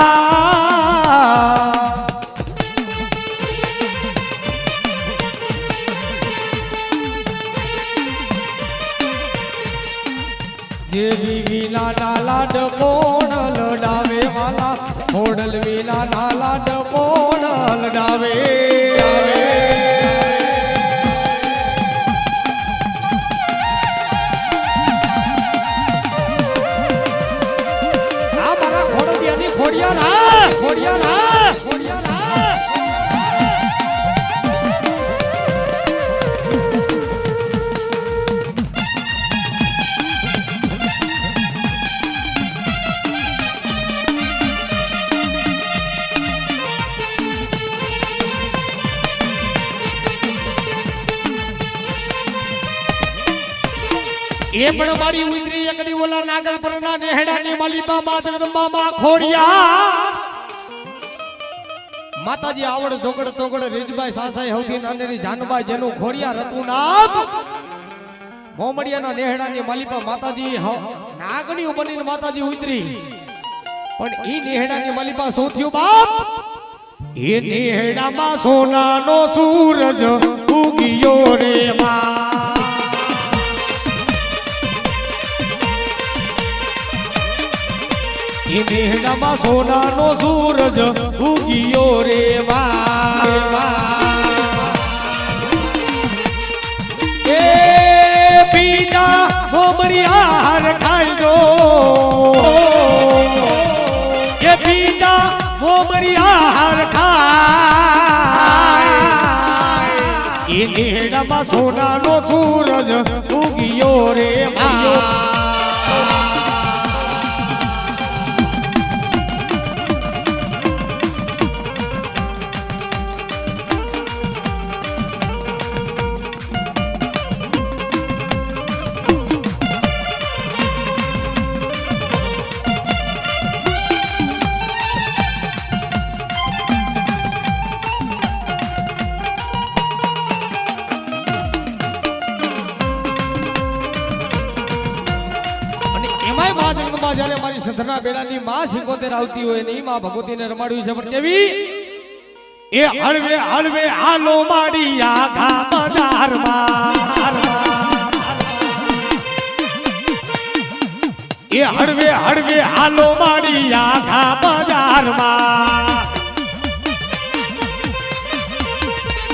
દેવી વિનાના લાડ કોણ લડાવે વાલા ખોડલ વિનાના લાડ કોણ લડાવે ખોડિયારા ખોડિયારા ખોડિયારા એ પણ મારી ઉંદરી એકડી ઓલા નાગલ પરના નેહડાની માલીબા માત જગદંબામાં ખોડિયા માતાજી આવડ જોગડ તોગડ રીજબાઈ સાસાઈ હૌથી નાનેરી જાનબાઈ જેનું ખોડિયા રતું નામ મોમડિયાના નેહડાની માલીબા માતાજી નાગણીઓ બનીને માતાજી ઉતરી પણ ઈ નેહડાની માલીબા શું થયું બાપ એ નેહડામાં સોનાનો સૂરજ ઉગિયો રે માં એ નેહડામાં સોનાનો સૂરજ ઉગિયો રે એ પીડા મોમડિયા ખાઈ દો એ પીડા મોમડિયા ખાય એ નેડામાં સોનાનો સૂરજ ઉગિયો રે ભાઈઓ જ્યારે મારી સંતના બેડાની માં 75 આવતી હોય ને માં ભગવતીને રમાડવી છે પણ કેવી એ હળવે હળવે હાલો માડી આખા બજારમાં એ હળવે હળવે હાલો માડી આખા બજારમાં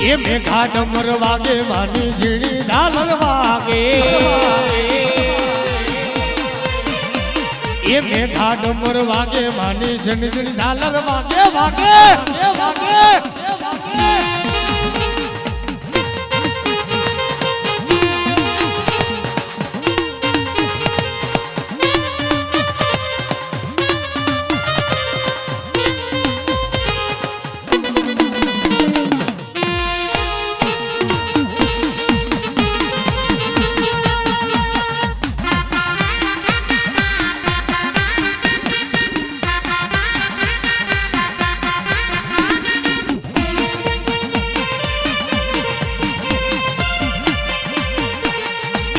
એ મેઘા ડમર વાગે માની ઝીણી ઝાલર વાગે એ મેઘા ડમર વાગે માની ઝીણી ઝાલર વાગે વાગે વાગે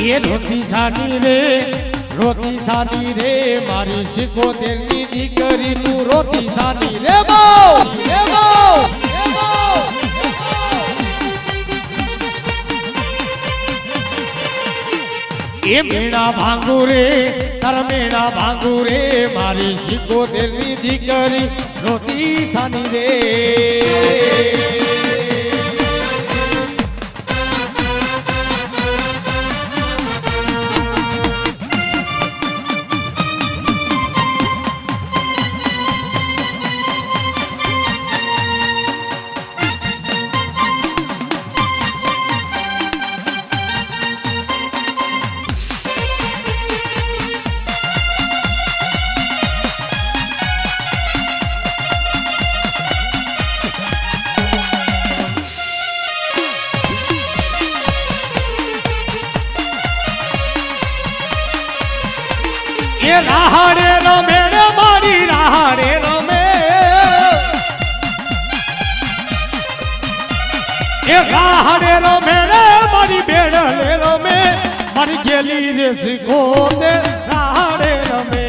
એ રોટી સાની રે મારી 75 ની દીકરી તું રોટી સાની રે બહુ એ મેણા ભાંગુ રે તાર મેણા ભાંગુ રે મારી 75 ની દીકરી રોટી સાની રે રાહડે રમે રે મારી રાહડે રમે એ રાહડે રમે રે મારી બેડલે રમે મારી ગેલી રે શીખો દે રાહડે રમે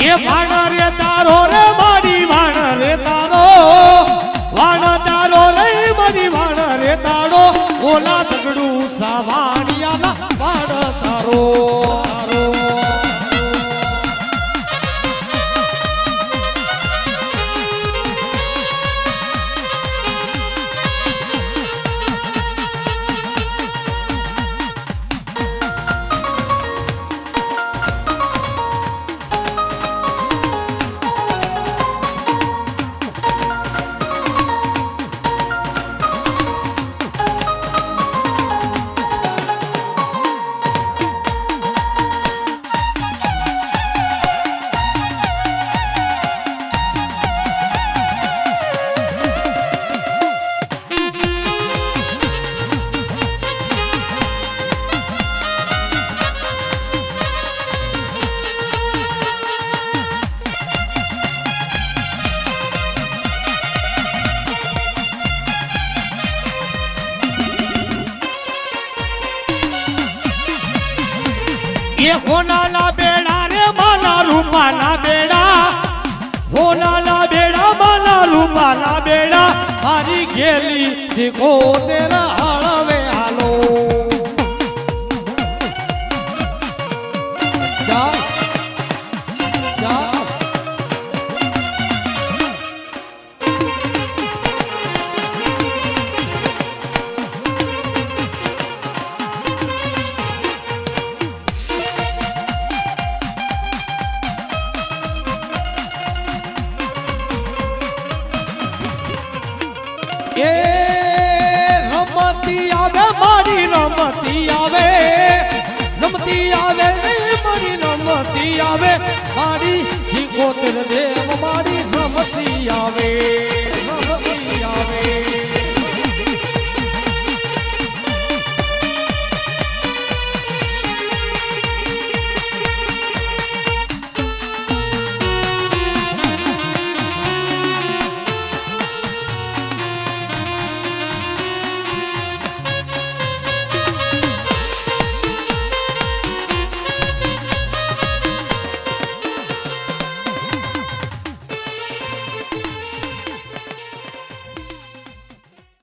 એ વાણ રે તારો રે મારી વાણ રે તારો વાણ તારો રે મારી વાણ રે તારો ઓલા તગડું સાવાણિયાના વાણ તારો એ હોનાના બેડા રે માના રૂપાના બેડા હોનાના બેડા માના રૂપાના બેડા મારી ગેલી શીખો તેરા હળવે હાલો જા જા એ રમતી આવે મારી રમતી આવે રમતી આવે મારી રમતી આવે મારી શીખોતર દેવ મારી રમતી આવે